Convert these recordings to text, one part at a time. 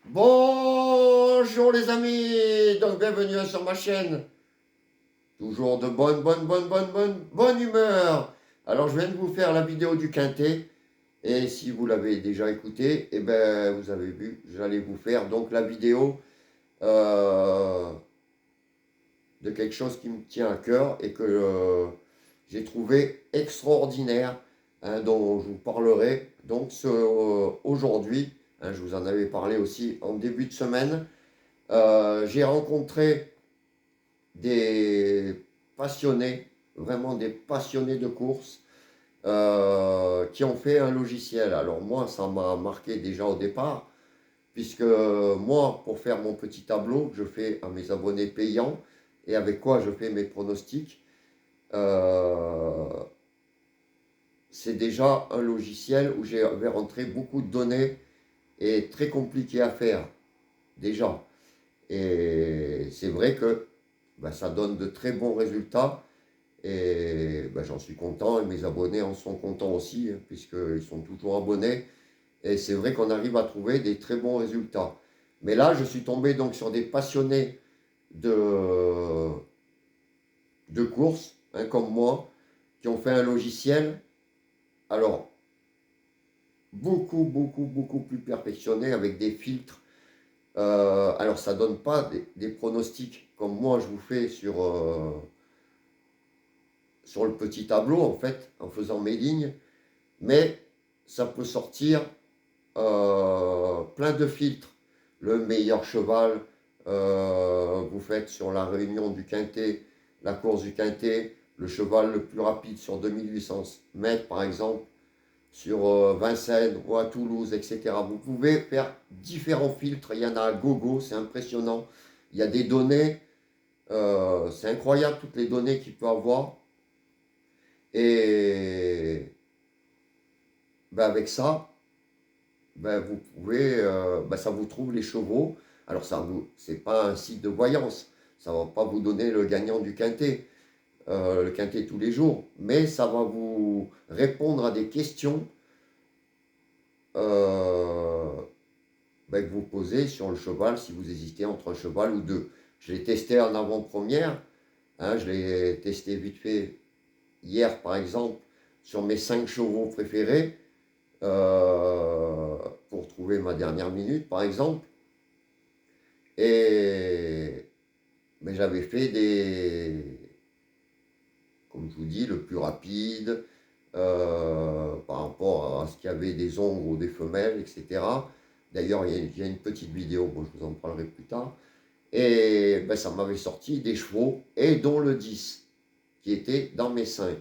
Bonjour les amis, donc bienvenue sur ma chaîne. Toujours de bonne humeur. Alors je viens de vous faire la vidéo du quintet. Et si vous l'avez déjà écouté, eh ben vous avez vu, j'allais vous faire donc la vidéo euh, de quelque chose qui me tient à cœur et que j'ai trouvé extraordinaire, hein, dont je vous parlerai donc aujourd'hui. Hein, je vous en avais parlé aussi en début de semaine. J'ai rencontré des passionnés, vraiment des passionnés de course, qui ont fait un logiciel. Alors moi, ça m'a marqué déjà au départ, puisque moi, pour faire mon petit tableau que je fais à mes abonnés payants, et avec quoi je fais mes pronostics, euh, c'est déjà un logiciel où j'avais rentré beaucoup de données et très compliqué à faire, déjà. Et c'est vrai que ben, ça donne de très bons résultats. Et ben, j'en suis content et mes abonnés en sont contents aussi, hein, puisqu'ils sont toujours abonnés. Et c'est vrai qu'on arrive à trouver des très bons résultats. Mais là, je suis tombé donc sur des passionnés de, de course, hein, comme moi, qui ont fait un logiciel, alors beaucoup plus perfectionné avec des filtres. Alors ça donne pas des pronostics comme moi je vous fais sur le petit tableau, en fait, en faisant mes lignes, mais ça peut sortir plein de filtres. Le meilleur cheval, vous faites sur la réunion du quintet, la course du quintet, le cheval le plus rapide sur 2800 mètres, par exemple, sur Vincennes ou à Toulouse, etc. Vous pouvez faire différents filtres. Il y en a à gogo, c'est impressionnant. Il y a des données, c'est incroyable toutes les données qu'il peut avoir. Et ben avec ça, ben vous pouvez, ben ça vous trouve les chevaux. Alors ça vous, c'est pas un site de voyance, ça va pas vous donner le gagnant du quintet, le quintet tous les jours, mais ça va vous répondre à des questions euh, ben, que vous posez sur le cheval si vous hésitez entre un cheval ou deux. Je l'ai testé en avant-première, hein, je l'ai testé vite fait hier par exemple sur mes 5 chevaux préférés. euh, pour trouver ma dernière minute, par exemple. Et mais j'avais fait comme je vous dis, le plus rapide, par rapport à ce qu'il y avait des ombres ou des femelles, etc. D'ailleurs, il y a une petite vidéo, bon, je vous en parlerai plus tard. Et ben, ça m'avait sorti des chevaux, et dont le 10, qui était dans mes 5.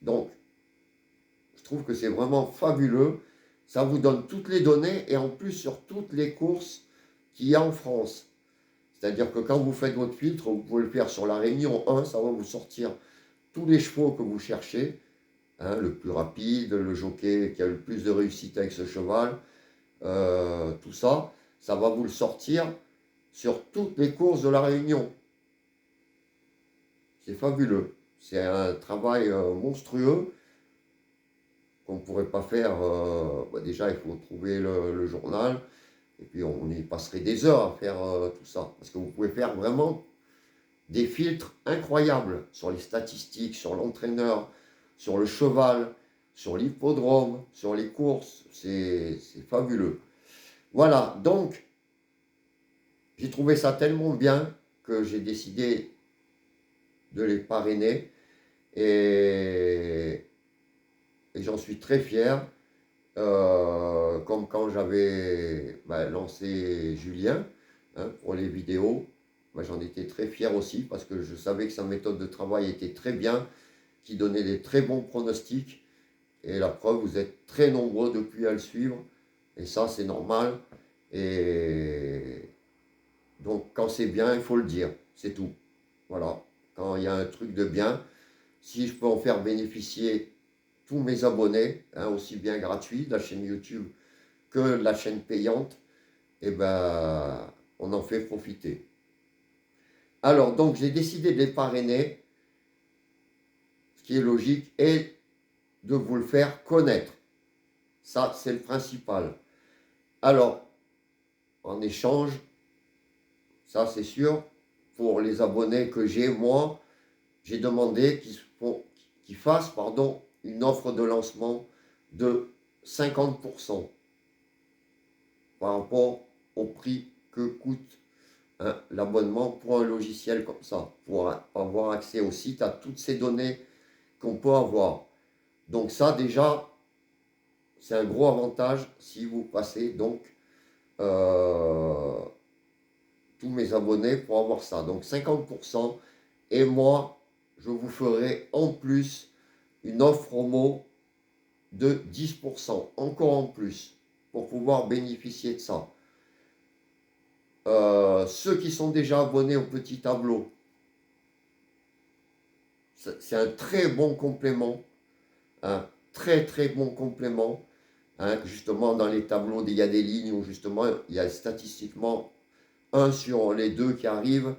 Donc, je trouve que c'est vraiment fabuleux. Ça vous donne toutes les données et en plus sur toutes les courses qu'il y a en France. C'est-à-dire que quand vous faites votre filtre, vous pouvez le faire sur la Réunion 1, ça va vous sortir tous les chevaux que vous cherchez, hein, le plus rapide, le jockey qui a le plus de réussite avec ce cheval, tout ça, ça va vous le sortir sur toutes les courses de la Réunion. C'est fabuleux. C'est un travail monstrueux qu'on ne pourrait pas faire. Bah déjà, il faut trouver le journal. Et puis, on y passerait des heures à faire tout ça. Parce que vous pouvez faire vraiment des filtres incroyables sur les statistiques, sur l'entraîneur, sur le cheval, sur l'hippodrome, sur les courses. C'est fabuleux. Voilà, donc, j'ai trouvé ça tellement bien que j'ai décidé de les parrainer. Et, et j'en suis très fier. Comme quand j'avais lancé Julien, hein, pour les vidéos, j'en étais très fier aussi parce que je savais que sa méthode de travail était très bien, qui donnait des très bons pronostics. Et la preuve, vous êtes très nombreux depuis à le suivre. Et ça, c'est normal. Et donc, quand c'est bien, il faut le dire. C'est tout. Voilà. Quand il y a un truc de bien, si je peux en faire bénéficier tous mes abonnés, hein, aussi bien gratuits de la chaîne YouTube que la chaîne payante, et ben, on en fait profiter. Alors, donc, j'ai décidé de les parrainer, ce qui est logique, et de vous le faire connaître. Ça, c'est le principal. Alors, en échange, ça c'est sûr, pour les abonnés que j'ai, moi, j'ai demandé qu'ils fassent une offre de lancement de 50% par rapport au prix que coûte l'abonnement pour un logiciel comme ça, pour avoir accès au site, à toutes ces données qu'on peut avoir. Donc ça déjà, c'est un gros avantage si vous passez donc tous mes abonnés pour avoir ça. Donc 50%. Et moi, je vous ferai en plus une offre promo de 10%, encore en plus, pour pouvoir bénéficier de ça. Ceux qui sont déjà abonnés au petit tableau, c'est un très bon complément, un très très bon complément. Justement, dans les tableaux, il y a des lignes où justement, il y a statistiquement un sur les deux qui arrivent,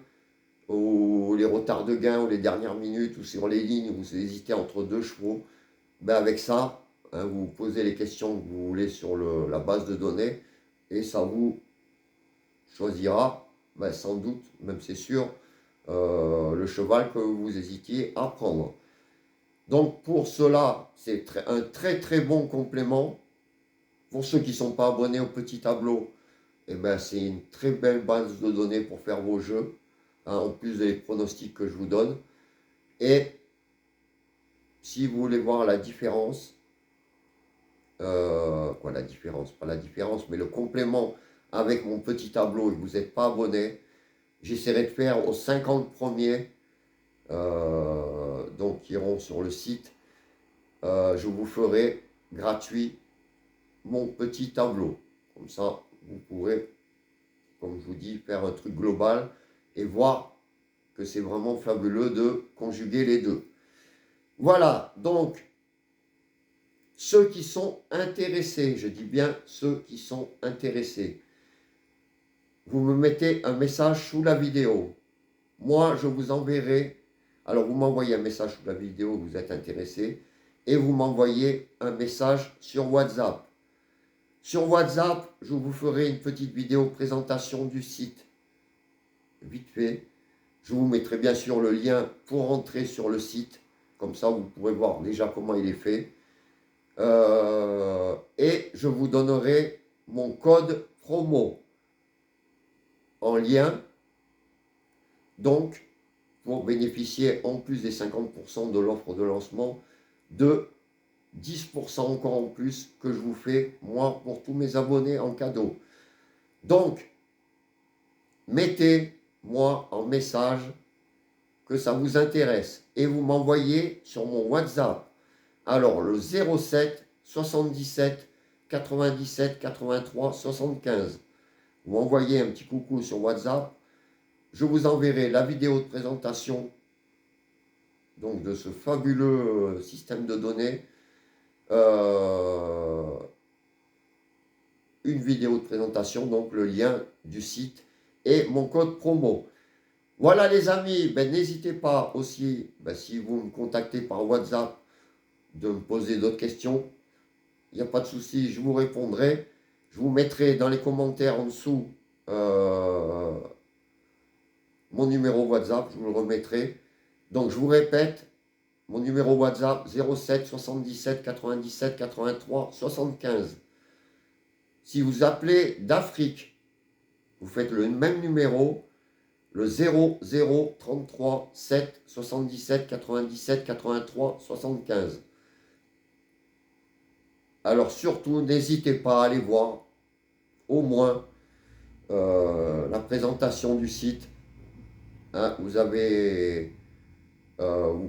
ou les retards de gain, ou les dernières minutes, ou sur les lignes où vous hésitez entre deux chevaux. Ben avec ça, vous posez les questions que vous voulez sur la base de données, et ça vous choisira, sans doute, même c'est sûr, le cheval que vous hésitiez à prendre. Donc pour cela, c'est un très très bon complément. Pour ceux qui ne sont pas abonnés au petit tableau, c'est une très belle base de données pour faire vos jeux, en plus des pronostics que je vous donne. Et si vous voulez voir la différence, la différence, pas la différence, mais le complément avec mon petit tableau et que vous n'êtes pas abonné, j'essaierai de faire aux 50 premiers, donc qui iront sur le site, je vous ferai gratuit mon petit tableau. Comme ça, vous pourrez, comme je vous dis, faire un truc global et voir que c'est vraiment fabuleux de conjuguer les deux. Voilà, donc, ceux qui sont intéressés, je dis bien ceux qui sont intéressés, vous me mettez un message sous la vidéo. Moi, je vous enverrai, alors vous m'envoyez un message sous la vidéo, vous êtes intéressé, et vous m'envoyez un message sur WhatsApp. Sur WhatsApp, je vous ferai une petite vidéo présentation du site, vite fait. Je vous mettrai bien sûr le lien pour entrer sur le site, comme ça vous pourrez voir déjà comment il est fait. Et je vous donnerai mon code promo en lien, donc pour bénéficier en plus des 50% de l'offre de lancement, de 10% encore en plus que je vous fais, moi, pour tous mes abonnés en cadeau. Donc, mettez-moi en message que ça vous intéresse et vous m'envoyez sur mon WhatsApp. Alors, le 07 77 97 83 75. Vous m'envoyez un petit coucou sur WhatsApp. Je vous enverrai la vidéo de présentation donc de ce fabuleux système de données. Une vidéo de présentation, donc le lien du site et mon code promo. Voilà les amis, n'hésitez pas aussi, si vous me contactez par WhatsApp, de me poser d'autres questions. Il n'y a pas de souci, je vous répondrai. Je vous mettrai dans les commentaires en dessous mon numéro WhatsApp, je vous le remettrai. Donc je vous répète, mon numéro WhatsApp 07 77 97 83 75. Si vous appelez d'Afrique, vous faites le même numéro, le 00 33 7 77 97 83 75. Alors surtout, n'hésitez pas à aller voir au moins la présentation du site. Vous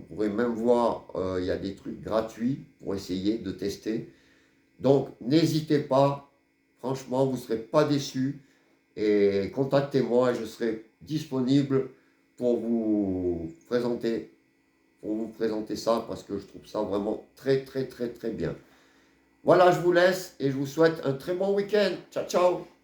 pourrez même voir, il y a des trucs gratuits pour essayer de tester. Donc n'hésitez pas, franchement, vous ne serez pas déçus. Et contactez-moi et je serai disponible pour vous présenter ça parce que je trouve ça vraiment très très très très bien. Voilà, je vous laisse et je vous souhaite un très bon week-end. Ciao, ciao!